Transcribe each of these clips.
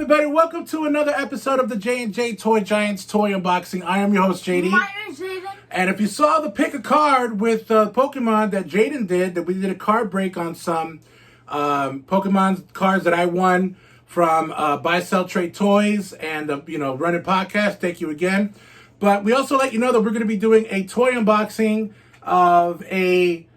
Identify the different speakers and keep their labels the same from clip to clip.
Speaker 1: everybody, welcome to another episode of the J&J Toy Giants Toy Unboxing. I am your host, JD.
Speaker 2: My name is Jaden.
Speaker 1: And if you saw the pick a card with Pokemon that Jaden did, that we did a card break on some Pokemon cards that I won from Buy Sell Trade Toys and Running Podcast. Thank you again. But we also let you know that we're going to be doing a toy unboxing of a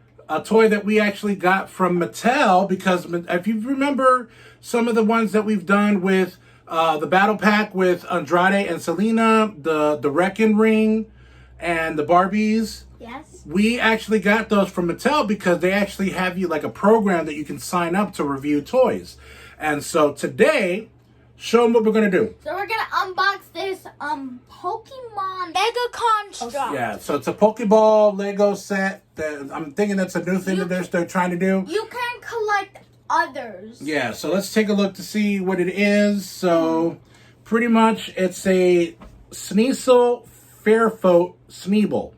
Speaker 1: toy that we actually got from Mattel, because if you remember some of the ones that we've done with the battle pack with Andrade and Selena, the Wrecking Ring, and the Barbies.
Speaker 2: Yes.
Speaker 1: We actually got those from Mattel because they actually have you like a program that you can sign up to review toys. And so today, show them what we're going to do.
Speaker 2: So we're going to unbox this Pokemon Mega Construct.
Speaker 1: Yeah, so it's a Pokeball Lego set. I'm thinking that's a new thing that they're trying to do.
Speaker 2: You can collect others.
Speaker 1: Yeah, so let's take a look to see what it is. So pretty much it's a Sneasel Fairfoot Sneeble.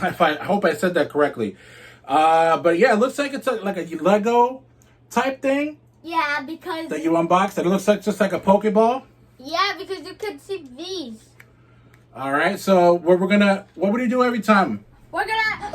Speaker 1: I hope I said that correctly. But yeah, it looks like it's like a Lego type thing.
Speaker 2: Yeah, because...
Speaker 1: That you unboxed. It looks like just like a Pokeball.
Speaker 2: Yeah, because you can see these.
Speaker 1: All right, so what would you do every time?
Speaker 2: We're gonna...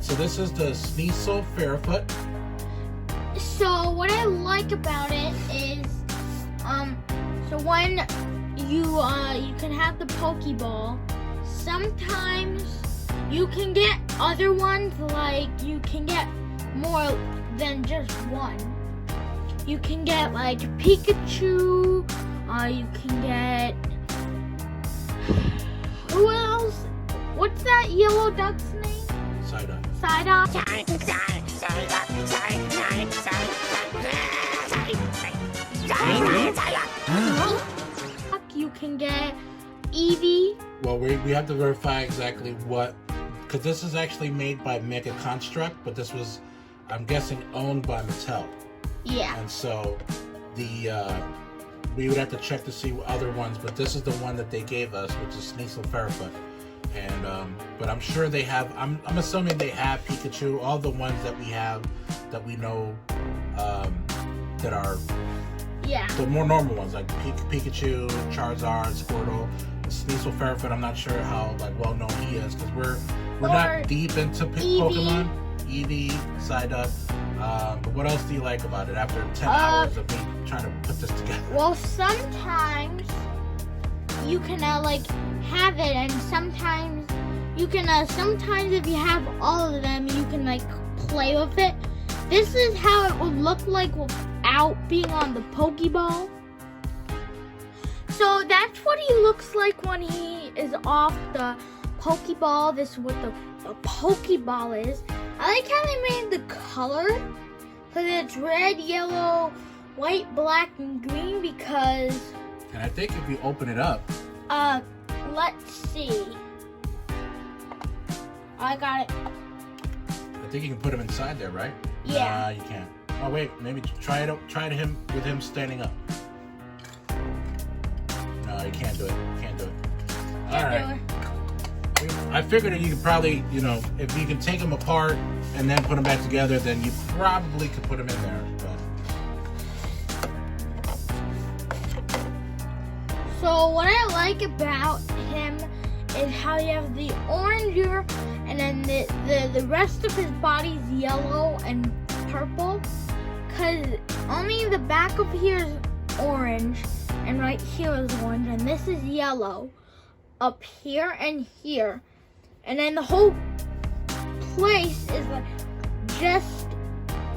Speaker 1: So this is the Sneasel Fairfoot.
Speaker 2: So what I like about it is, so when you can have the Pokeball, sometimes you can get other ones, like you can get more than just one. You can get like Pikachu, you can get, who else? What's that yellow duck's name?
Speaker 1: Psyduck.
Speaker 2: Psyduck. You can get Eevee.
Speaker 1: Well, we have to verify exactly what, because this is actually made by Mega Construct, but this was, I'm guessing, owned by Mattel.
Speaker 2: Yeah.
Speaker 1: And so we would have to check to see other ones, but this is the one that they gave us, which is Sneasel Fairfoot. And but I'm sure they have. I'm assuming they have Pikachu. All the ones that we have, that we know, that are the more normal ones, like Pikachu, Charizard, Squirtle, Sneasel Fairfoot. I'm not sure how well known he is, because we're not deep into Pokemon. Eevee, Psyduck. But what else do you like about it after 10 hours of me trying to put this together?
Speaker 2: Well, sometimes you can have it, and sometimes you can sometimes if you have all of them, you can play with it. This is how it would look like without being on the Pokeball. So that's what he looks like when he is off the Pokeball. This is what the Pokeball is. I like how they made the color, because it's red, yellow, white, black, and green, because...
Speaker 1: And I think if you open it up...
Speaker 2: let's see. I got it.
Speaker 1: I think you can put him inside there, right?
Speaker 2: Yeah.
Speaker 1: You can't. Oh wait, maybe try it with him standing up. No, you can't do it. Can't do it. All right. I figured that you could probably, you know, if you can take them apart and then put them back together, then you probably could put them in there. But.
Speaker 2: So what I like about him is how you have the orange here, and then the rest of his body's yellow and purple. Cause only the back of here is orange, and right here is orange, and this is yellow. Up here and here, and then the whole place is like just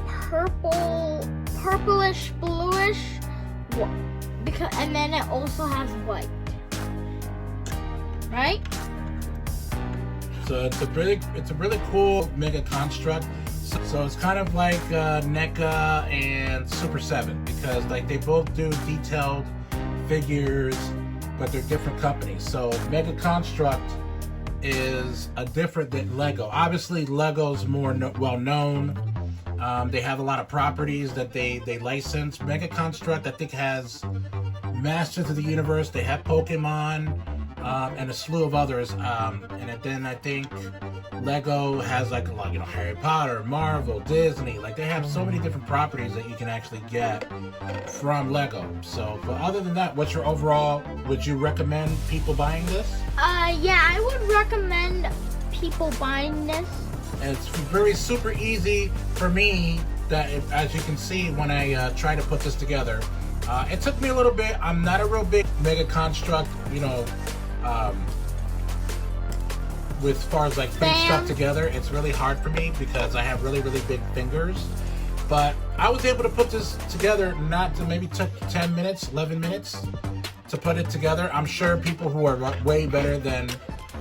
Speaker 2: purplish, bluish, because, and then it also has white, right?
Speaker 1: So it's a really cool Mega Construct. So it's kind of like NECA and Super 7, because like they both do detailed figures, but they're different companies. So Mega Construct is a different than Lego. Obviously, Lego's more well known. They have a lot of properties that they license. Mega Construct, I think, has Masters of the Universe. They have Pokemon, and a slew of others. And then I think Lego has like a lot, you know, Harry Potter, Marvel, Disney. Like they have so many different properties that you can actually get from Lego. So, but other than that, what's your overall? Would you recommend people buying this?
Speaker 2: Yeah, I would recommend people buying this.
Speaker 1: It's very super easy for me. That as you can see when I try to put this together, it took me a little bit. I'm not a real big Mega Construct, you know. With far as like putting stuff together, it's really hard for me because I have really big fingers. But I was able to put this together. Not to maybe took 10 minutes, 11 minutes to put it together. I'm sure people who are way better than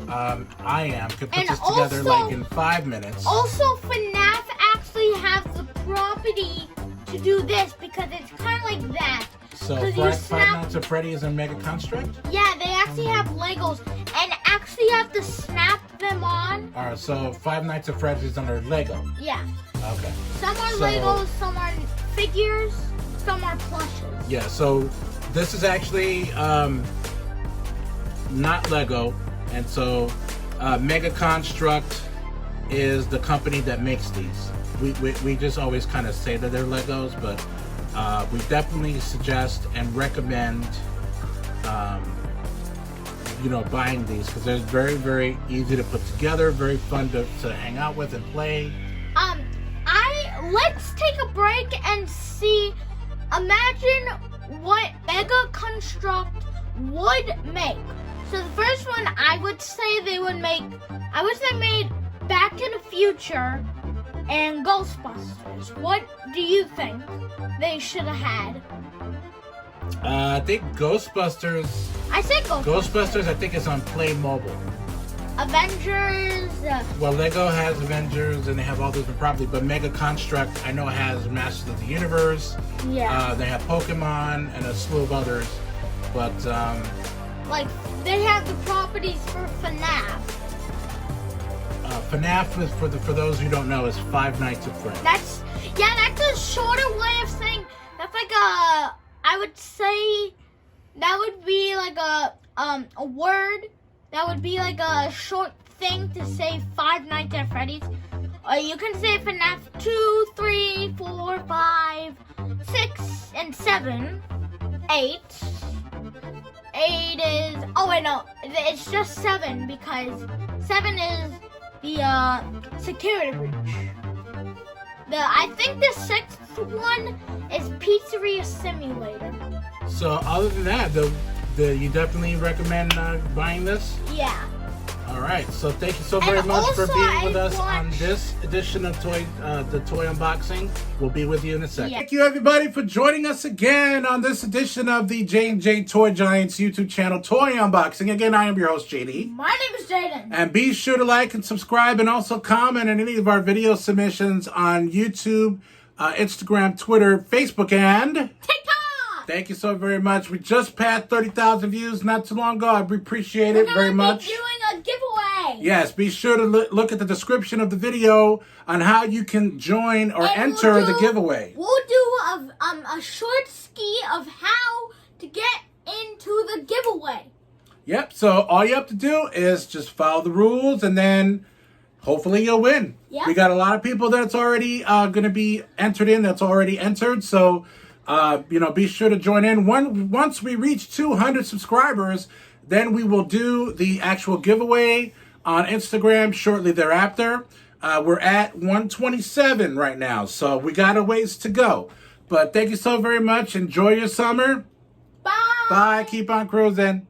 Speaker 1: I am could put this together like in 5 minutes.
Speaker 2: Also, FNAF actually has the property to do this because it's kind of like that.
Speaker 1: So Five Nights at Freddy's and Mega Construct?
Speaker 2: Yeah, they actually have Legos and actually you have to snap them on.
Speaker 1: Alright, so Five Nights at Freddy's under Lego.
Speaker 2: Yeah.
Speaker 1: Okay.
Speaker 2: Some are Legos, some are figures, some are plushes.
Speaker 1: Yeah, so this is actually not Lego, and so Mega Construct is the company that makes these. We just always kind of say that they're Legos, but we definitely suggest and recommend you know, buying these because they're very easy to put together, very fun to hang out with and play.
Speaker 2: Let's take a break and see. Imagine what Mega Construct would make. So the first one I would say they would make, I would say made Back to the Future and Ghostbusters. What do you think they should have had?
Speaker 1: I think Ghostbusters.
Speaker 2: I said Ghostbusters.
Speaker 1: Ghostbusters, I think, is on Playmobil.
Speaker 2: Avengers.
Speaker 1: Well, Lego has Avengers, and they have all these different properties. But Mega Construct, I know, has Masters of the Universe.
Speaker 2: Yeah.
Speaker 1: They have Pokemon and a slew of others. But
Speaker 2: like they have the properties for FNAF.
Speaker 1: FNAF is for those who don't know is Five Nights at Freddy's.
Speaker 2: That's a shorter way of saying. That's like a. I would say that would be like a word. That would be like a short thing to say Five Nights at Freddy's. Or you can say FNAF 2, 3, 4, 5, 6, and 7. 8. 8 is... Oh, wait, no. It's just 7 because 7 is the security breach. I think the 6th one is Pizzeria Simulator.
Speaker 1: So other than that, you definitely recommend buying this?
Speaker 2: Yeah.
Speaker 1: All right. So thank you so very much for being with us on this edition of the Toy Unboxing. We'll be with you in a second. Yeah. Thank you everybody for joining us again on this edition of the J&J Toy Giants YouTube channel Toy Unboxing. Again, I am your host, JD.
Speaker 2: My name is Jaden.
Speaker 1: And be sure to like and subscribe and also comment on any of our video submissions on YouTube, Instagram, Twitter, Facebook, and
Speaker 2: TikTok.
Speaker 1: Thank you so very much. We just passed 30,000 views not too long ago. I appreciate it very much.
Speaker 2: We're doing a giveaway.
Speaker 1: Yes, be sure to look at the description of the video on how you can join or enter the giveaway.
Speaker 2: We'll do a short ski of how to get into the giveaway.
Speaker 1: Yep. So all you have to do is just follow the rules, and then hopefully you'll win.
Speaker 2: Yep.
Speaker 1: We got a lot of people that's already going to be entered in. That's already entered. So be sure to join in. Once we reach 200 subscribers, then we will do the actual giveaway on Instagram shortly thereafter. We're at 127 right now, so we got a ways to go. But thank you so very much. Enjoy your summer.
Speaker 2: Bye.
Speaker 1: Bye. Keep on cruising.